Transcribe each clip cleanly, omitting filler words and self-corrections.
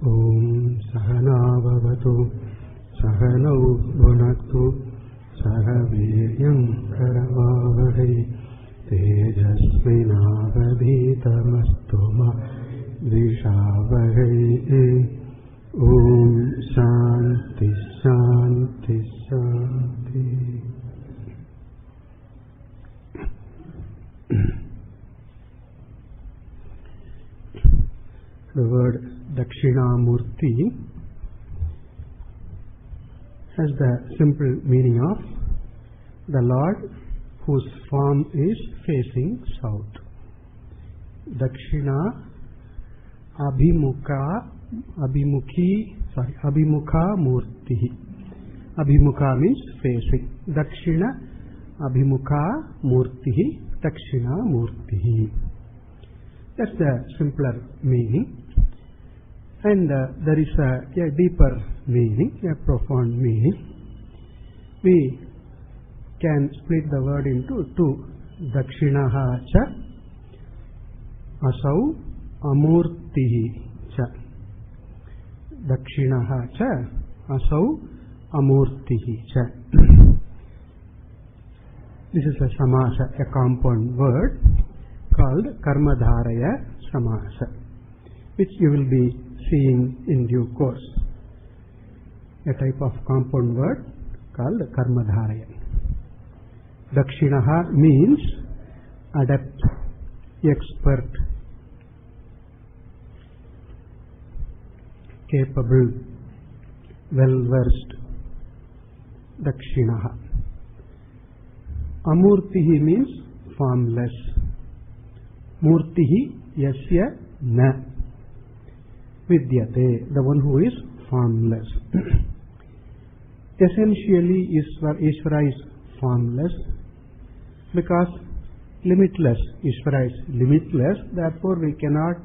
Om Sahana Bhavatu Sahanau Bhunaktu Sahaviryam Karavavahai Tejasvinavadhitamastu ma Dvishavahai. Om Shanti Shanti Shanti. The word Dakshinamurti has the simple meaning of the Lord whose form is facing south. Dakshina Abhimukha Murti. Abhimukha means facing. Dakshina Abhimukha Murti, Dakshinamurti. That's the simpler meaning. And there is a deeper meaning, a profound meaning. We can split the word into two. Dakshinaha cha asau amurtihi cha. Dakshinaha cha asau amurtihi cha. This is a samasa, a compound word called Karmadharaya Samasa, which you will be seeing in due course. A type of compound word called Karmadharaya. Dakshinaha means adept, expert, capable, well-versed. Dakshinaha. Amurtihi means formless. Murtihi yasya na vidyate, the one who is formless. Essentially, Ishvara is formless because limitless. Ishvara is limitless, therefore we cannot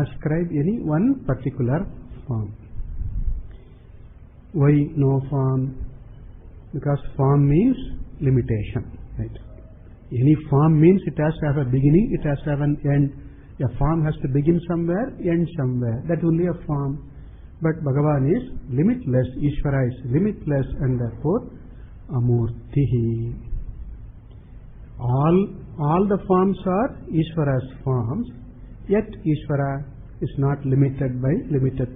ascribe any one particular form. Why no form? Because form means limitation, right? Any form means it has to have a beginning, it has to have an end. A form has to begin somewhere, end somewhere. That's only a form. But Bhagavan is limitless, Ishvara is limitless, and therefore Amurtihi. All the forms are Ishvara's forms, yet Ishvara is not limited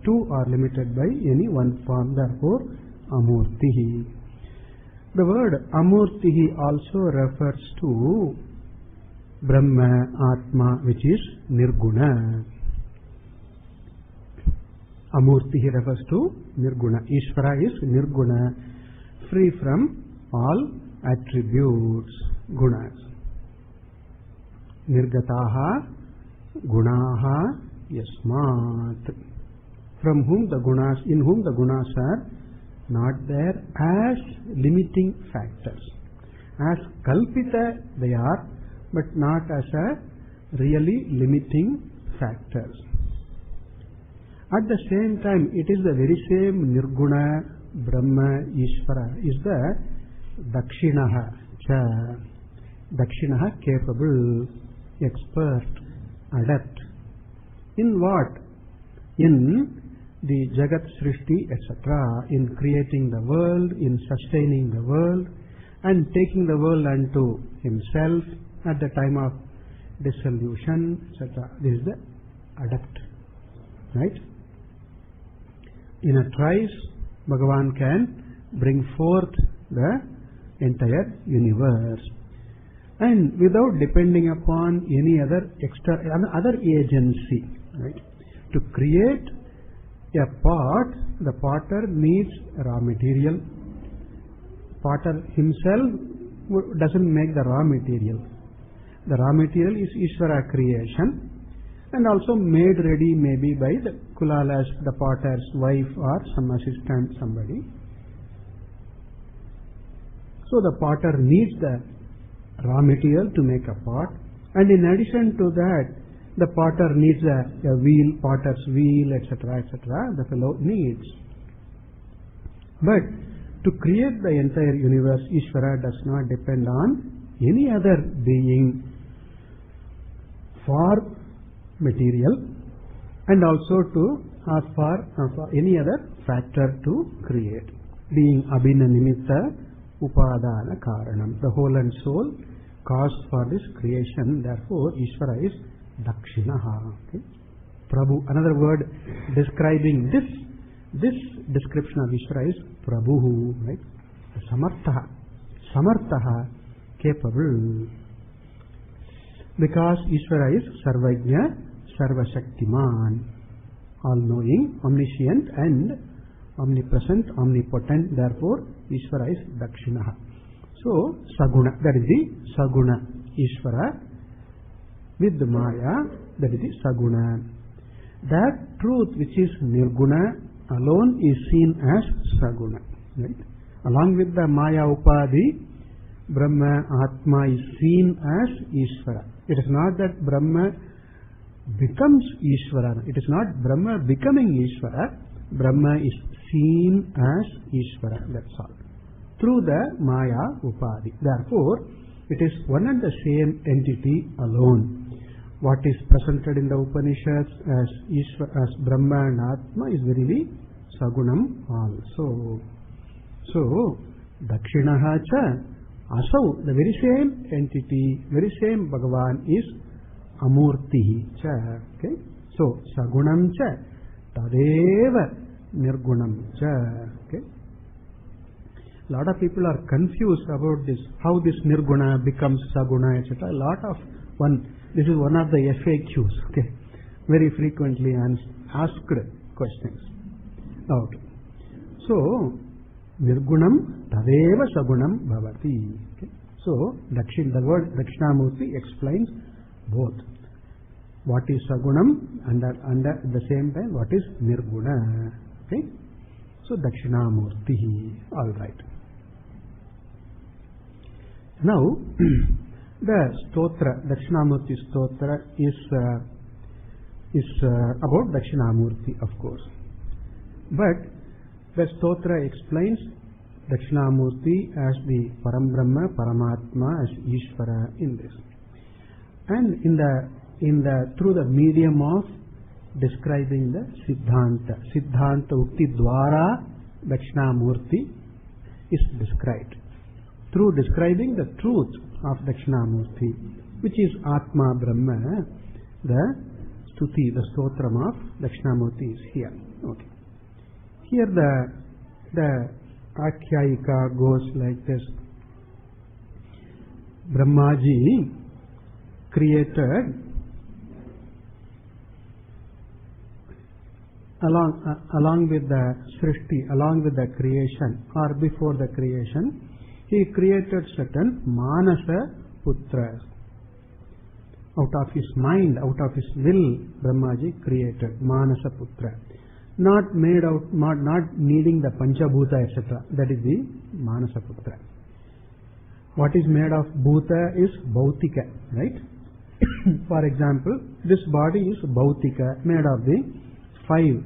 to or limited by any one form, therefore Amurtihi. The word Amurtihi also refers to Brahma, Atma, which is Nirguna. Amurtihi refers to Nirguna. Ishvara is Nirguna, free from all attributes, gunas. Nirgataha gunaha yasmat. From whom the gunas, in whom the gunas are not there as limiting factors. As kalpita they are, but not as a really limiting factors. At the same time, it is the very same Nirguna, Brahma, Ishvara is the Dakshinaha cha. Dakshinaha, capable, expert, adept. In what? In the Jagat Srishti, etc., in creating the world, in sustaining the world, and taking the world unto himself at the time of dissolution, etc. This is the adept. Right? In a trice, Bhagavan can bring forth the entire universe. And without depending upon any other other agency. Right? To create a pot, the potter needs raw material. Potter himself doesn't make the raw material. The raw material is Ishvara creation and also made ready maybe by the Kulalas, the potter's wife or some assistant, somebody. So the potter needs the raw material to make a pot, and in addition to that, the potter needs a wheel, potter's wheel, etc., etc. The fellow needs. But to create the entire universe, Ishvara does not depend on any other being for material and also to ask for any other factor to create. Being abhina nimitta upadana karanam, the whole and soul cause for this creation. Therefore, Ishvara is Dakshinaha. Okay? Prabhu, another word describing this description of Ishvara is Prabhu, right? Samartha, capable. Because Ishvara is Sarvajna, Sarvashaktiman, all-knowing, omniscient and omnipresent, omnipotent. Therefore, Ishvara is Dakshinaha. So, Saguna, that is the Saguna Ishvara. With the Maya, that is the Saguna. That truth which is Nirguna alone is seen as Saguna. Right? Along with the Maya Upadhi, Brahma Atma is seen as Ishvara. It is not that Brahma becomes Ishvara. It is not Brahma becoming Ishvara. Brahma is seen as Ishvara. That's all. Through the Maya Upadhi. Therefore, it is one and the same entity alone. What is presented in the Upanishads as Ishvara, as Brahma and Atma is verily Sagunam also. So, Dakshinaha cha Asau, the very same entity, very same Bhagavan is Amurti cha. Okay? So, Sagunam cha Tadeva Nirgunam cha. Okay? Lot of people are confused about this, how this Nirguna becomes Saguna, etc. This is one of the FAQs, okay? Very frequently asked questions. Okay. So, Nirgunam Tadeva Sagunam Bhavati. Okay. So, the word Dakshinamurti explains both. What is Sagunam and at the same time what is Nirguna. Okay. So, Dakshinamurti. Alright. Now, the Stotra, Dakshinamurti Stotra is about Dakshinamurti, of course. But the Stotra explains Dakshinamurti as the Param Brahma, Paramatma, as Ishvara in this. And through the medium of describing the Siddhanta Ukti Dwara Dakshinamurti is described. Through describing the truth of Dakshinamurti, which is Atma Brahma, the Stuti, the Stotram of Dakshinamurti is here. Okay. Here the Akhyayika goes like this. Brahmaji created along with the Srishti, along with the creation or before the creation, he created certain Manasa Putras. Out of his mind, out of his will, Brahmaji created Manasa Putra. Not needing the Panchabhuta, etc. That is the Manasa Putra. What is made of Bhuta is Bhautika, right? For example, this body is Bhautika, made of the 5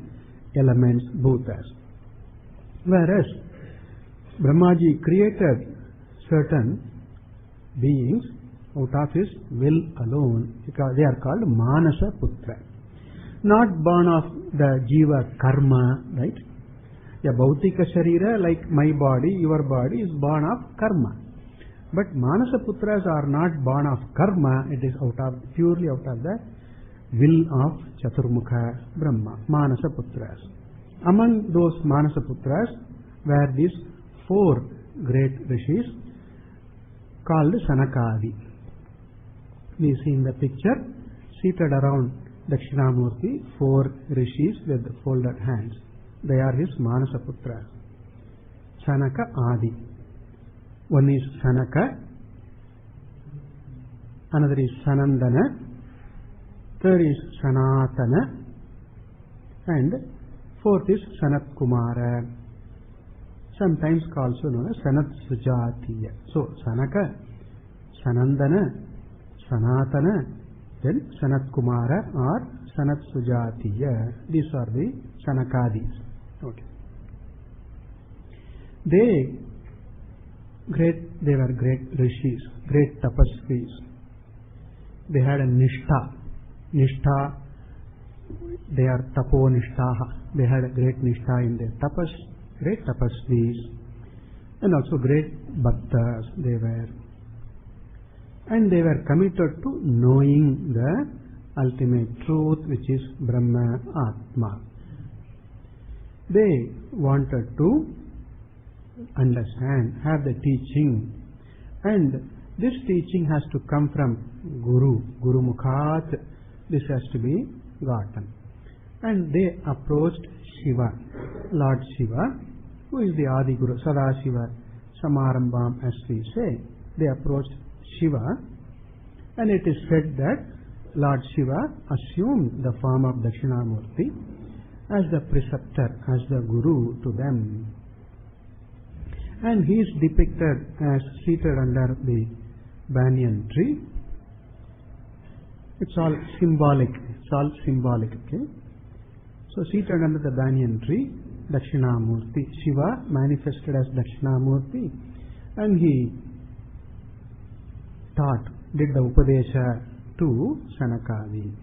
elements, Bhutas. Whereas Brahmaji created certain beings out of his will alone, because they are called Manasa Putra. Not born of the Jiva Karma, right? A Bhautika Sharira, like my body, your body, is born of Karma. But Manasa Putras are not born of Karma, it is purely out of the will of Chaturmukha Brahma, Manasa Putras. Among those Manasa Putras were these 4 great rishis called Sanakadi. We see in the picture, seated around Dakshinamurti, 4 rishis with folded hands. They are his Manasa Putras. Sanaka Adi. One is Sanaka, another is Sanandana, third is Sanatana, and 4th is Sanat Kumara, sometimes also known as Sanat Sujatiya. So, Sanaka, Sanandana, Sanatana, then Sanat Kumara or Sanat Sujatiya. These are the Sanakadis. Okay. They were great rishis, great tapasvis. They had a nishtha. Nishtha they are taponishtaha. They had a great nishtha in their tapas, great tapasvis, and also great bhaktas they were. And they were committed to knowing the ultimate truth, which is Brahma Atma. They wanted to understand, have the teaching, and this teaching has to come from Guru Mukhat. This has to be gotten. And they approached Shiva, Lord Shiva, who is the Adi Guru, Sadashiva Samarambam, as we say. They approached Shiva, and it is said that Lord Shiva assumed the form of Dakshinamurti as the preceptor, as the Guru to them. And he is depicted as seated under the banyan tree. It's all symbolic. Okay? So seated under the banyan tree, Dakshinamurti, Shiva manifested as Dakshinamurti, and he did the Upadesha to Sanakadi.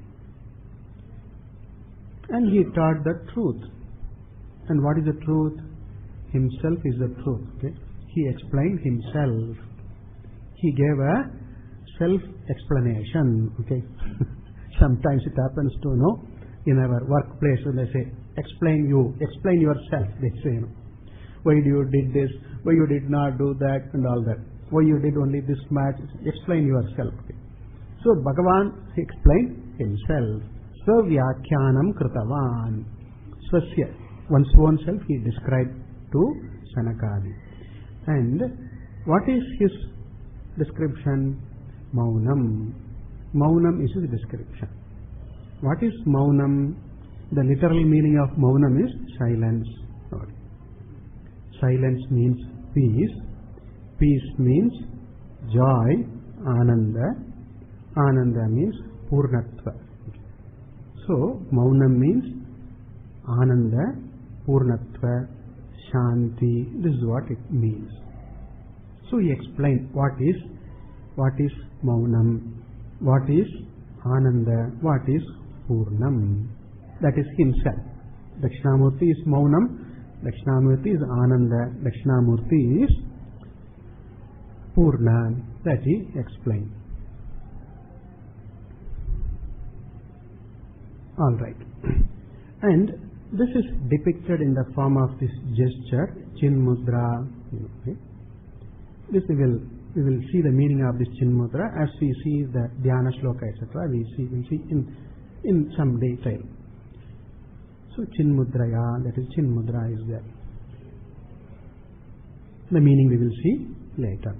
And he taught the truth. And what is the truth? Himself is the truth. Okay? He explained himself. He gave a self-explanation. Okay? Sometimes it happens to in our workplace when they say, explain yourself. They say, why you did this, why you did not do that, and all that. Why you did only this much. Explain yourself. Okay? So Bhagavan explained himself. Svavyakyanam kritavan. Swasya. One's own self he described to Sanakadi. And what is his description? Maunam. Maunam is his description. What is Maunam? The literal meaning of Maunam is silence. Silence means peace. Peace means joy. Ananda. Ananda means Purnatva. So, Maunam means Ananda, Purnatva, Shanti. This is what it means. So, he explained what is Maunam, what is Ananda, what is Purnam. That is himself. Dakshinamurti is Maunam, Dakshinamurti is Ananda, Dakshinamurti is Purna. That he explained. Alright. And this is depicted in the form of this gesture, Chin Mudra. Okay. This we will see the meaning of this Chin Mudra as we see the Dhyana Slokas, etc. We'll see in some detail. So Chin Mudraya, that is Chin Mudra is there. The meaning we will see later.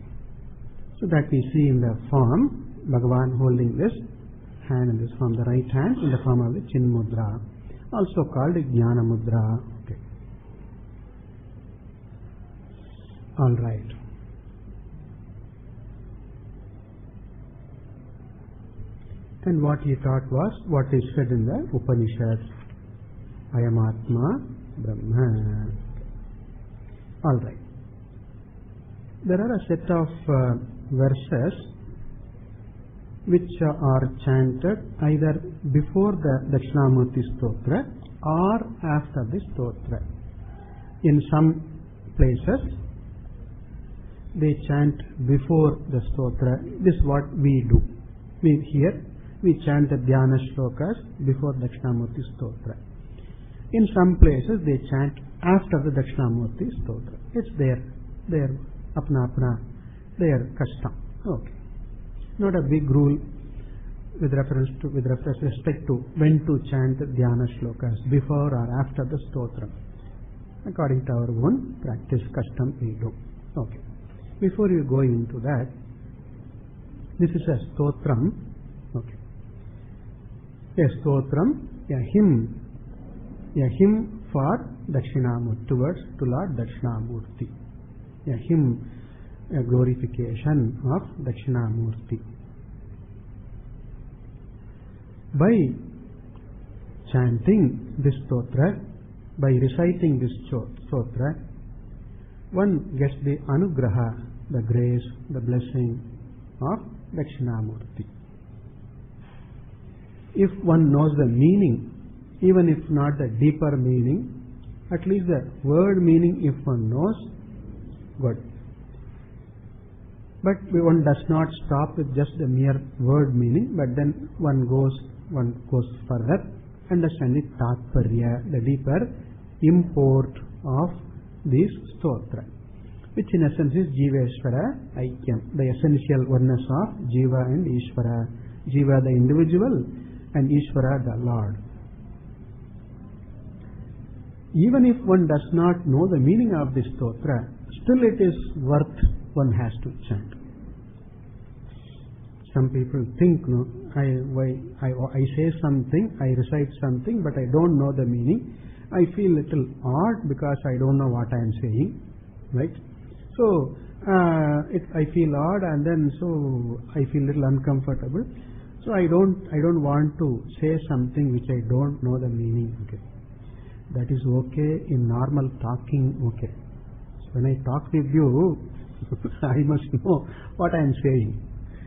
So that we see in the form, Bhagavan holding this hand in this form, the right hand in the form of the Chin Mudra, also called Jnana Mudra. Okay. All right. And what he taught was what is said in the Upanishads. Ayamatma Brahma. All right. There are a set of verses which are chanted either before the Dakshinamurti Stotra or after the Stotra. In some places, they chant before the Stotra. This is what we do. We chant the Dhyana Slokas before Dakshinamurti Stotra. In some places, they chant after the Dakshinamurti Stotra. It's their apna, their custom. Okay. Not a big rule with respect to when to chant Dhyana Slokas, before or after the Stotra. According to our own practice, custom, we do. Okay. Before you go into that, this is a Stotram. Okay. A Stotram, a hymn for Dakshinamurti, to Lord Dakshinamurti. A hymn, a glorification of Dakshinamurti. By chanting this stotra, by reciting this stotra, one gets the anugraha, the grace, the blessing of Dakshinamurti. If one knows the meaning, even if not the deeper meaning, at least the word meaning if one knows, good. But one does not stop with just the mere word meaning, but then one goes further, understanding Tatparya, the deeper import of this stotra, which in essence is Jiveshwara Aikyam, the essential oneness of Jiva and Ishvara. Jiva the individual and Ishvara the Lord. Even if one does not know the meaning of this stotra, still it is worth one has to chant. Some people think, no, I say something, I recite something, but I don't know the meaning. I feel little odd because I don't know what I am saying, right? So I feel odd, and then so I feel little uncomfortable. So I don't want to say something which I don't know the meaning. Okay, that is okay in normal talking. Okay, so when I talk with you, I must know what I am saying.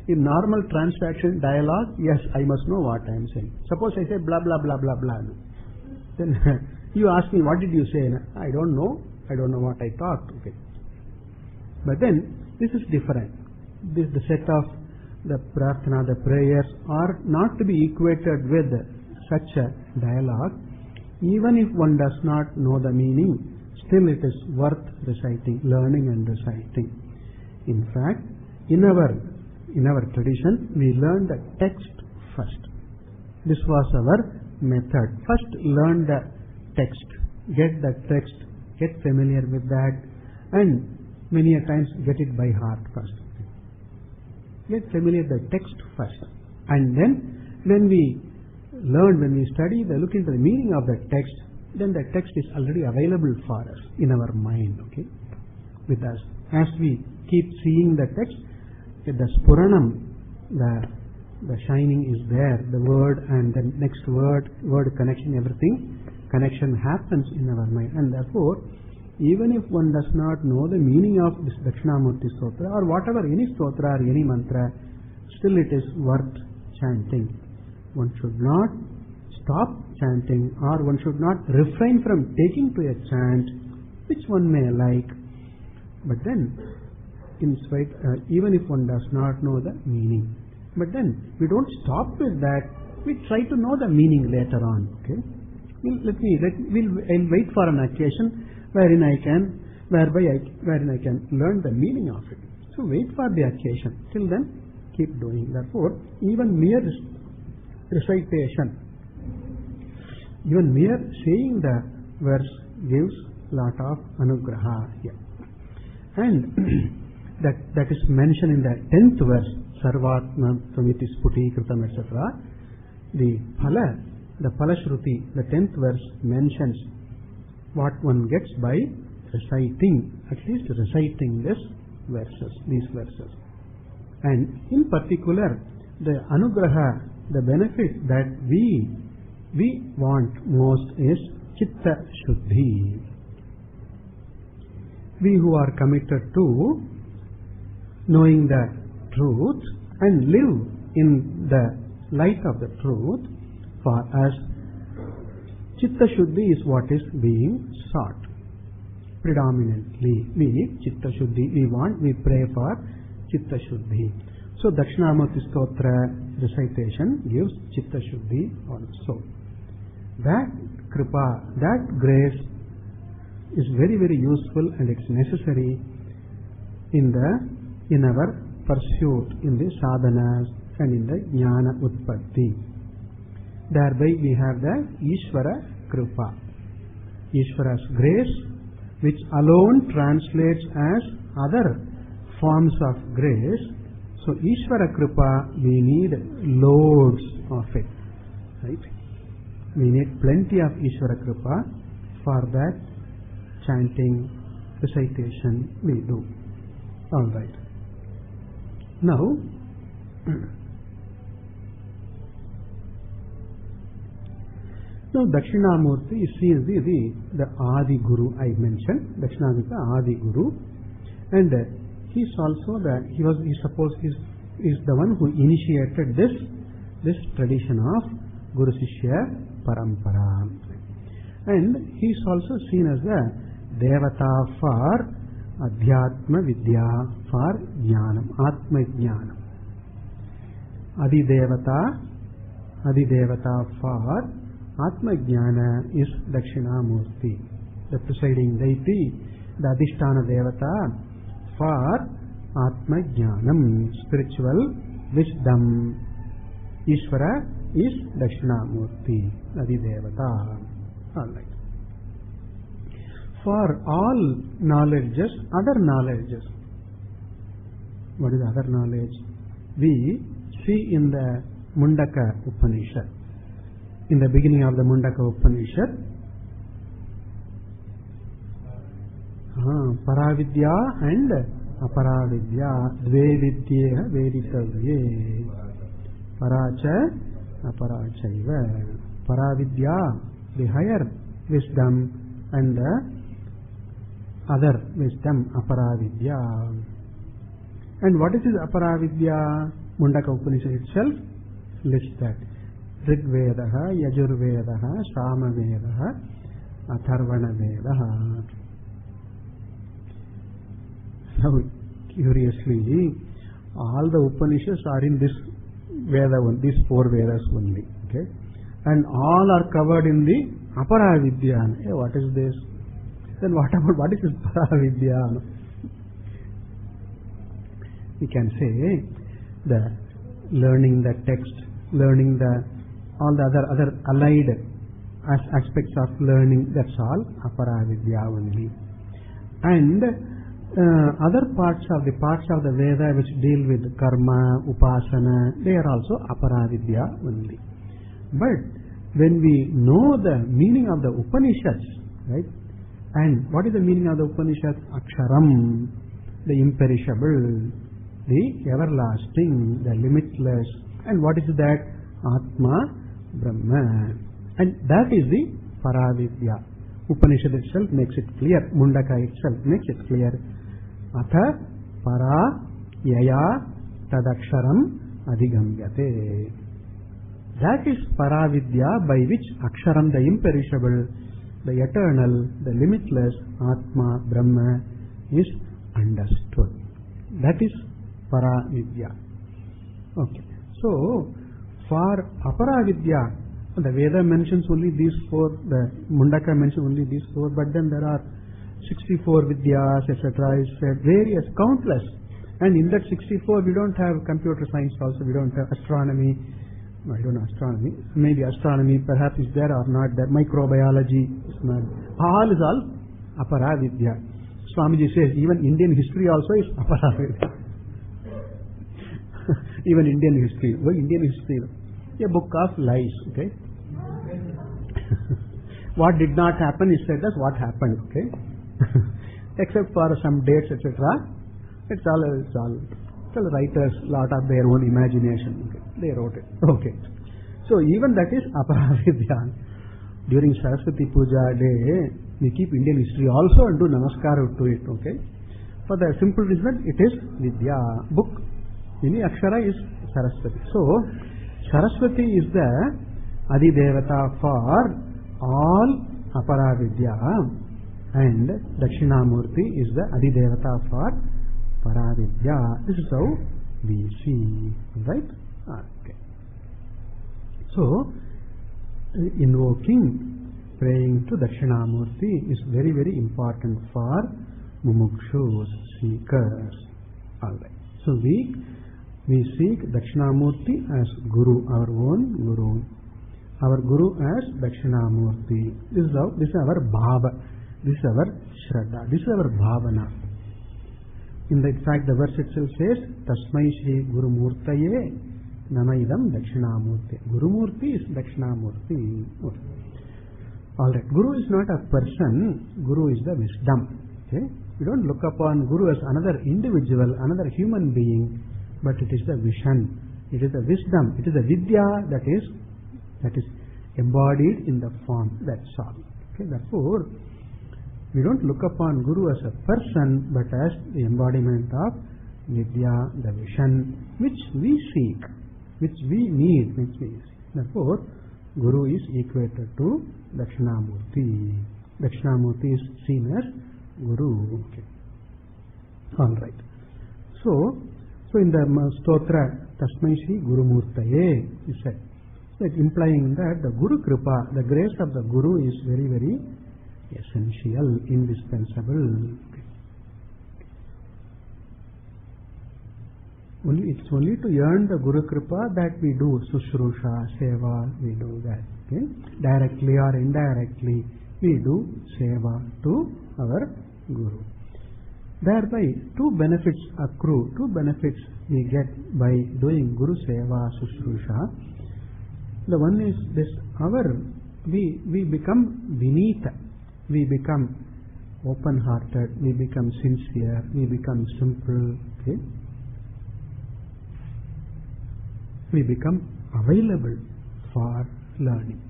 In normal transaction dialogue, yes, I must know what I am saying. Suppose I say blah blah blah blah blah. Then you ask me, what did you say? I don't know. I don't know what I talked. Okay. But then this is different. The set of the prarthana, the prayers are not to be equated with such a dialogue. Even if one does not know the meaning, still it is worth reciting, learning and reciting. In fact, in our tradition, we learn the text first. This was our method. First learn the text, get the text, get familiar with that, and many a times get it by heart first. Get familiar with the text first, and then when we learn, when we study, look into the meaning of the text, then the text is already available for us in our mind, okay, with us. As we keep seeing the text, the Spuranam, the shining is there, the word and the next word connection, everything, connection happens in our mind. And therefore, even if one does not know the meaning of this Dakshinamurti Stotra or whatever, any stotra or any mantra, still it is worth chanting. One should not stop chanting, or one should not refrain from taking to a chant which one may like. But then, in spite, even if one does not know the meaning, but then we don't stop with that. We try to know the meaning later on. Okay, I'll wait for an occasion wherein I can learn the meaning of it. So wait for the occasion. Till then, keep doing. Therefore, even mere recitation, even mere saying the verse gives lot of anugraha here. And that is mentioned in the 10th verse, Sarvatma Tvamiti Sputi Kritam, etc. The Palashruti, the 10th verse mentions what one gets by reciting, at least reciting these verses. And in particular, the anugraha, the benefit that we want most is Chitta Shuddhi. We who are committed to knowing the truth and live in the light of the truth, for us, Chitta Shuddhi is what is being sought. Predominantly, we need Chitta Shuddhi. We pray for Chitta Shuddhi. So, Dakshinamurti Stotra recitation gives Chitta Shuddhi also. That Kripa, that grace is very, very useful, and it's necessary in our pursuit in the sadhanas and in the jnana utpatti. Thereby we have the Ishvara Kripa, Ishvara's grace, which alone translates as other forms of grace. So Ishvara Kripa, we need loads of it, right? We need plenty of Ishvara Kripa. For that chanting, recitation we do. Alright. Now, Dakshinamurti is seen as the Adi Guru I mentioned. Dakshinamurti is the Adi Guru, and he's also is the one who initiated this tradition of Guru Sishya parampara. And he is also seen as the Devata for Adhyatma Vidya, for Jnanam, Atma Jnanam. Adidevata for Atma Jnana is Dakshinamurti, the presiding deity, the Adhisthana Devata for Atma Jnanam, spiritual wisdom. Ishvara is Dakshinamurti, Adidevata. Alright. For all knowledges, other knowledges. What is other knowledge? We see in the Mundaka Upanishad. In the beginning of the Mundaka Upanishad, Paravidya and Aparavidya, Dve Vidyeha Veditavye, Paracha Aparachaiva. Paravidya, the higher wisdom, and the other wisdom, Aparavidya. And what is this Aparavidya? Mundaka Upanishad itself lists that. Rigvedaha, Yajurvedaha, Samavedaha, Atharvana Vedaha. Now, curiously, all the Upanishads are in this Veda, these four Vedas only. Okay? And all are covered in the Aparavidya. Hey, what is this? Then what is this Aparavidya? We can say the learning the text, learning all the other allied aspects of learning, that's all Aparavidya only. And other parts of the Veda which deal with karma, upasana, they are also Aparavidya only. But when we know the meaning of the Upanishads, right? And what is the meaning of the Upanishads? Aksharam, the imperishable, the everlasting, the limitless. And what is that? Atma, Brahma. And that is the Paravidya. Upanishad itself makes it clear. Mundaka itself makes it clear. Atha para yaya tadaksharam adhigamyate. That is Paravidya, by which Aksharam, the imperishable, the eternal, the limitless, Atma, Brahma, is understood. That is Paravidya. Okay. So, for Aparavidya, the Veda mentions only these four, the Mundaka mentions only these four, but then there are 64 Vidyas, etc. is said, various, countless. And in that 64, we don't have computer science also, we don't have astronomy. No, I don't know astronomy. Maybe astronomy perhaps is there or not there. Microbiology is not. All is all Aparavidya. Swamiji says even Indian history also is Aparavidya. Even Indian history. Well, Indian history, a book of lies. Okay. What did not happen is said as what happened. Okay. Except for some dates, etc. It's all writers, lot of their own imagination. Okay. They wrote it. Okay. So even that is Aparavidya. During Saraswati Puja day, we keep Indian history also and do namaskar to it. Okay. For the simple reason, it is Vidya, book. Any Akshara is Saraswati. So Saraswati is the Adidevata for all Aparavidya, and Dakshinamurti is the Adidevata for Paravidya. This is how we see, right? Okay. So, invoking, praying to Dakshinamurti is very, very important for mumukshus, seekers. Alright. So, we seek Dakshinamurti as Guru, our own Guru. Our Guru as Dakshinamurti. This is our Bhava. This is our Shraddha. This is our Bhavana. In fact, the verse itself says, Tasmai Shri Guru Murtaye Namaidam Dakshinamurti. Guru Murti is Dakshinamurti. Alright, Guru is not a person, Guru is the wisdom. Okay? We don't look upon Guru as another individual, another human being, but it is the vision, it is the wisdom, it is the Vidya that is embodied in the form, that's all. Okay? Therefore, we don't look upon Guru as a person, but as the embodiment of Vidya, the vision, which we seek, which we need, which we seek. Therefore, Guru is equated to Dakshinamurti. Dakshinamurti is seen as Guru. Okay. Alright. So in the Stotra, Tasmai Shri Guru Murtaye, he said. So it implying that the Guru Kripa, the grace of the Guru is very, very essential, indispensable. It's only to earn the Guru Kripa that we do Sushrusha, Seva, we do that. Okay? Directly or indirectly, we do Seva to our Guru. Thereby, two benefits accrue, two benefits we get by doing Guru Seva, Sushrusha. The one is this, we become Vinita, we become open-hearted, we become sincere, we become simple, okay? We become available for learning.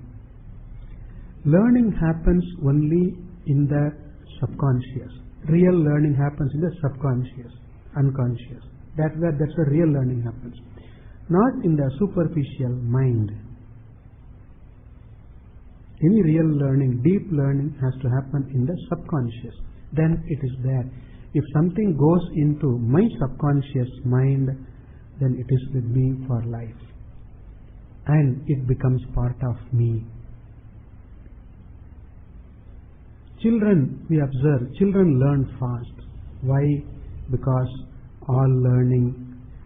Learning happens only in the subconscious. Real learning happens in the subconscious, unconscious. That's where real learning happens. Not in the superficial mind. Any real learning, deep learning has to happen in the subconscious. Then it is there. If something goes into my subconscious mind, then it is with me for life. And it becomes part of me. Children, we observe, children learn fast. Why? Because all learning,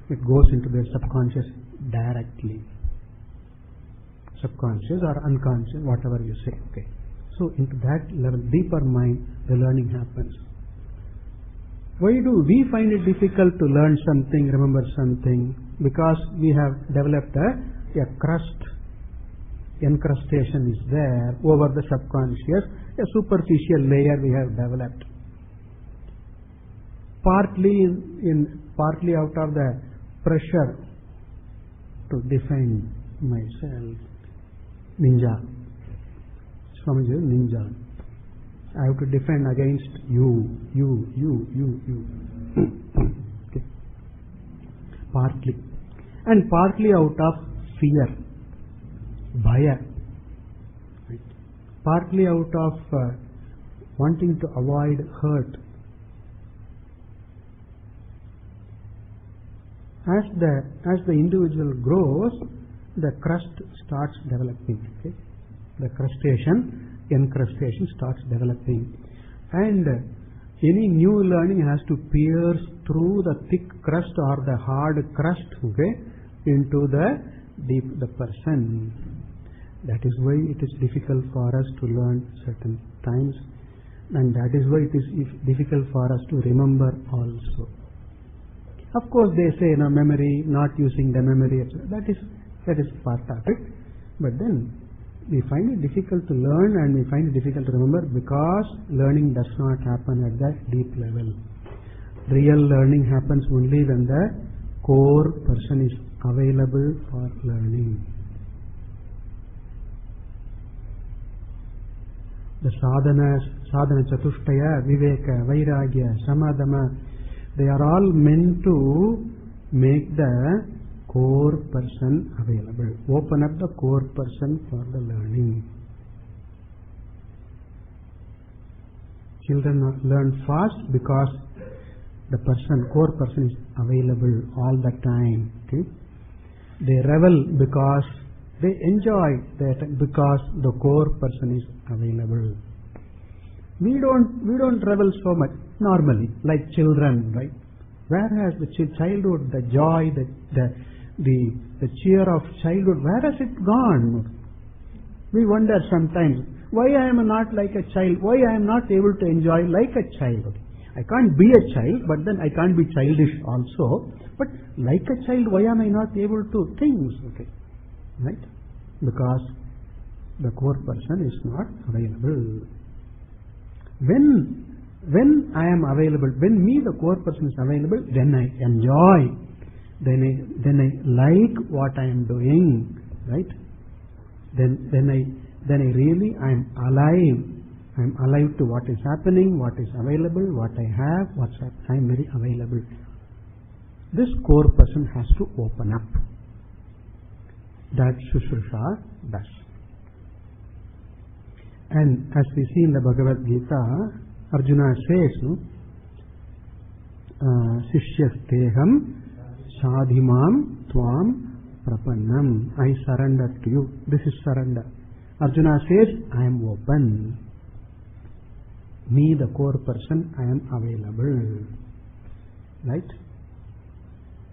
it goes into their subconscious directly. Subconscious or unconscious, whatever you say. Okay. So into that level, deeper mind, the learning happens. Why do we find it difficult to learn something, remember something? Because we have developed a crust. Encrustation is there over the subconscious, a superficial layer we have developed. Partly out of the pressure to defend myself. Ninja. Swami is ninja. I have to defend against you. Okay. Partly. And partly out of fear, bhaya. Right. Partly out of wanting to avoid hurt. As the individual grows, the crust starts developing. Okay? The encrustation starts developing. And any new learning has to pierce through the thick crust or the hard crust, okay, into the person. That is why it is difficult for us to learn certain times, and that is why it is difficult for us to remember also. Of course, they say memory, not using the memory, that is part of it. But then we find it difficult to learn and we find it difficult to remember because learning does not happen at that deep level. Real learning happens only when the core person is available for learning. The sadhana chatushtaya, viveka, vairagya, samadhama, they are all meant to make the core person available. Open up the core person for the learning. Children learn fast because the core person is available all the time. Okay? They revel because they enjoy that because the core person is available. We don't revel so much normally like children, right? Whereas the childhood, the joy, the cheer of childhood, where has it gone? We wonder sometimes why I am not like a child, why I am not able to enjoy like a child. I can't be a child, but then I can't be childish also. But like a child, why am I not able to think? Okay, right? Because the core person is not available. When I am available, when the core person is available, then I enjoy. Then I like what I am doing, right? Then I am alive. I am alive to what is happening, what is available, what I have, I am very available. This core person has to open up. That Shushrusha does. And as we see in the Bhagavad Gita, Arjuna says, no, Sishyasteham Sadhimam Tvam Prapannam. I surrender to you. This is surrender. Arjuna says, I am open. Me, the core person, I am available. Right?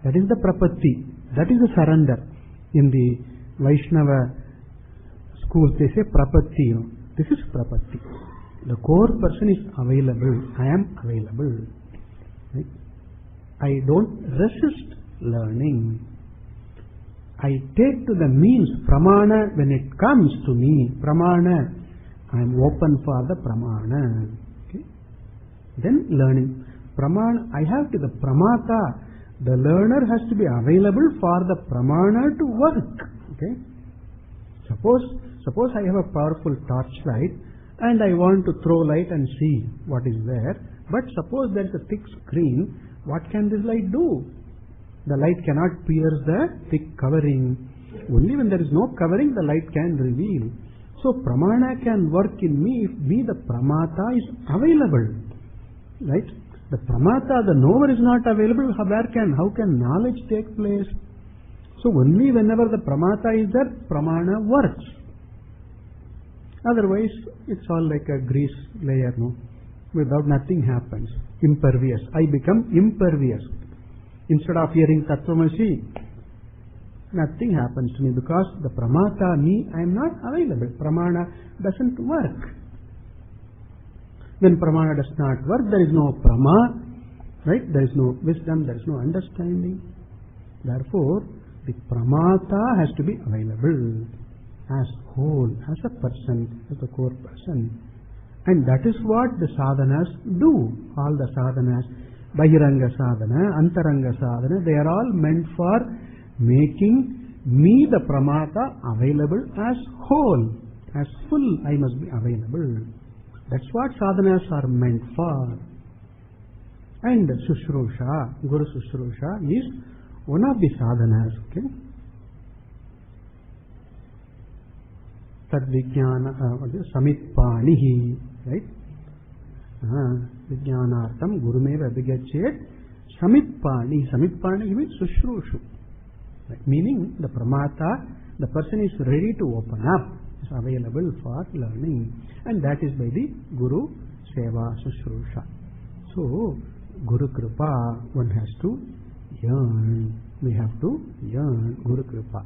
That is the prapatti. That is the surrender. In the Vaishnava schools, they say prapatti. This is prapatti. The core person is available. I am available. Right? I don't resist learning. I take to the means, pramana, when it comes to me, pramana, I am open for the pramana. Okay? Then learning. Pramana, I have to the pramata. The learner has to be available for the pramana to work. Okay? Suppose I have a powerful torchlight and I want to throw light and see what is there. But suppose there is a thick screen, what can this light do? The light cannot pierce the thick covering. Only when there is no covering, the light can reveal. So pramana can work in me if me, the pramata, is available. Right? The pramata, the knower, is not available. How can knowledge take place? So only whenever the pramata is there, pramana works. Otherwise, it's all like a grease layer, no? Without nothing happens. Impervious. I become impervious. Instead of hearing Tattvamasi, nothing happens to me because the pramata, me, I am not available. Pramana doesn't work. When pramana does not work, there is no prama, right? There is no wisdom, there is no understanding. Therefore, the pramata has to be available as whole, as a person, as the core person. And that is what the sadhanas do. All the sadhanas, Bahiranga sadhana, Antaranga sadhana, they are all meant for making me, the pramata, available as whole, as full. I must be available. That's what sadhanas are meant for. And Sushrusha, Guru Sushrusha is one of the sadhanas. Okay? Tadvijnana, Samitpanihi, right? Vijnanartam Gurumeva Abhigachet Samitpani. Samitpani means Sushrushu. Right? Meaning the pramata, the person is ready to open up, is available for learning. And that is by the Guru Seva Sushrusha. So, Guru Kripa, one has to yearn. We have to yearn Guru Kripa.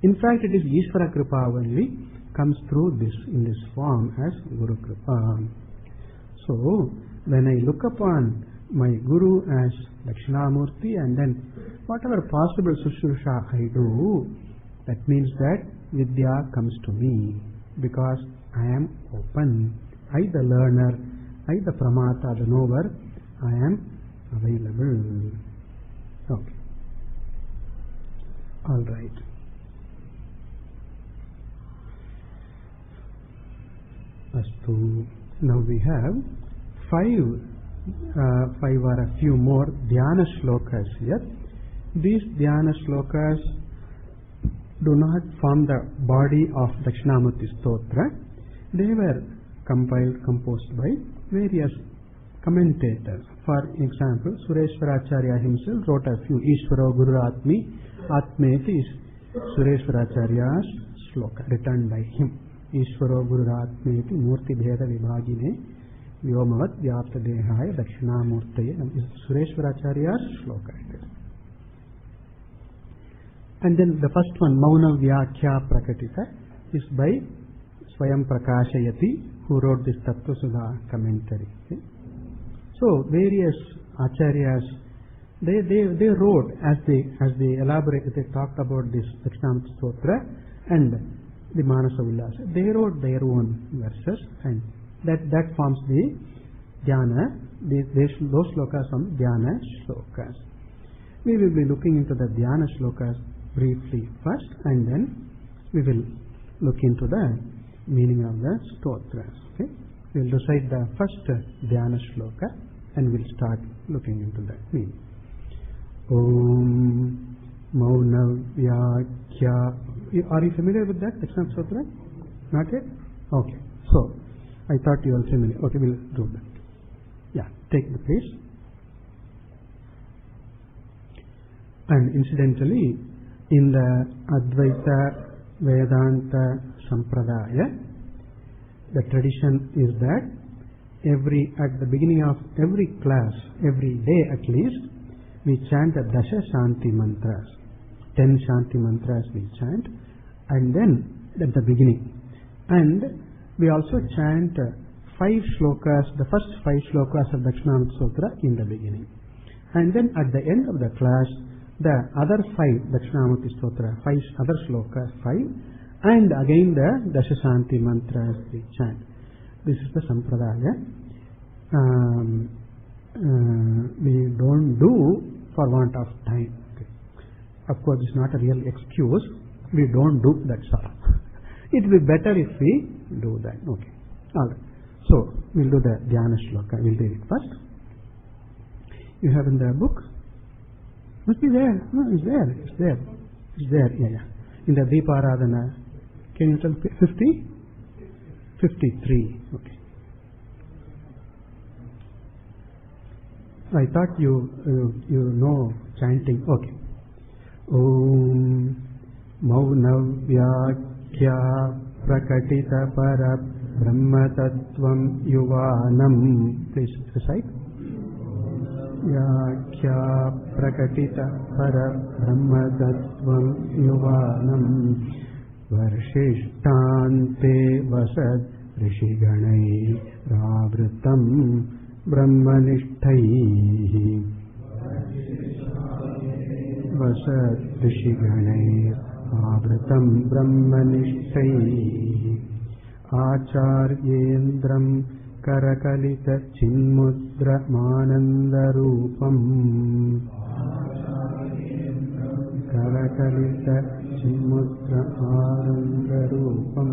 In fact, it is Ishvara Kripa only comes through this, in this form as Guru Kripa. So, when I look upon my Guru as Dakshinamurti and then whatever possible Sushrusha I do, that means that Vidya comes to me because I am open. I, the learner, I, the pramata, the knower, I am available. Okay. All right. Astu. Now we have five or a few more Dhyana Slokas here. These Dhyana Slokas do not form the body of Dakshinamurti Stotra. They were composed by various commentators. For example, Sureshwaracharya himself wrote a few. Ishvaro Guru Atmi, Atmeti is Sureshwaracharya's sloka written by him. Ishvaro Guru Atmeti Murti Bheda Vibhagine Vyomavat Vyapta Dehaya Dakshinamurtaye is Sureshwaracharya's sloka. And then the first one, Mauna Vyakhya Prakatita, is by Swayam Prakashayati, who wrote this Tattva Sudha commentary. Okay? So various acharyas, they wrote as they elaborated, they talked about this Dakshinamurti Stotra and the Manasa Villasa. They wrote their own verses, and that forms the Dhyana. Those slokas from Dhyana Slokas. We will be looking into the Dhyana Slokas briefly first, and then we will look into the meaning of the stotras. Okay? We will recite the first Dhyana Shloka and we will start looking into that meaning. Om Mauna Vyakhya. Are you familiar with that Dakshinamurti Stotra? Not yet? Okay. So, I thought you also knew. Okay, we'll do that. Yeah, take the place. And incidentally, in the Advaita Vedanta Sampradaya, the tradition is that at the beginning of every class, every day at least, we chant the Dasha Shanti mantras. 10 Shanti mantras we chant, and then at the beginning. And we also chant 5 shlokas, the first 5 shlokas of Dakshinamurti Sutra in the beginning. And then at the end of the class, the other 5 Dakshinamurti Stotra, 5 other shlokas, 5, and again the Dasha Shanti mantras we chant. This is the Sampradaya. We don't do for want of time. Okay. Of course, it's not a real excuse. We don't do, that's all. It will be better if we do that. Okay. Alright. So, we'll do the Dhyana Sloka. We'll read it first. You have in the book? Must be there. No, it's there. It's there. It's there. Yeah. In the Deeparadhana. Can you tell 50? 53. Okay. I thought you know chanting. Okay. Om Maunavyakya Prakatita Para Brahma Tattvam Yuvanam. Please recite. Yakya Prakatita Para Brahma Tattvam Yuvanam Varshishtante Vasad Rishiganai Ravritam Brahmanishthai Vasad Rishiganai Ravritam Brahmanishthai Acharyendram Karakalita Chinmudra Manandarupam Karakalita Chinmudra Manandarupam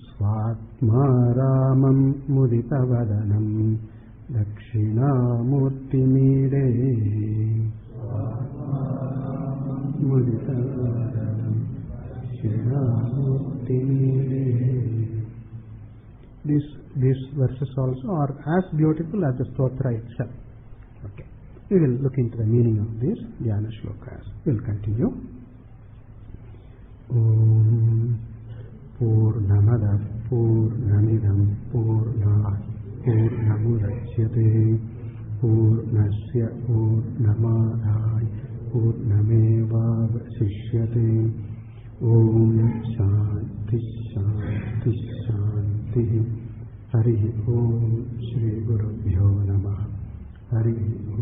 Swatma Ramam Muditavadanam Dakshinamurti Mire Muditavadanam Dakshinamurti Mire. These verses also are as beautiful as the stotra itself. Okay. We will look into the meaning of these Dhyana Slokas. We will continue. Om Purnamada Purnamidam Purnat Purnamudachyate Purnasya Purnamadai Purnamevavasishyate. Om Shanti Shanti Shanti. Hari Om Shri Gurubhyo Namah. Hari Om.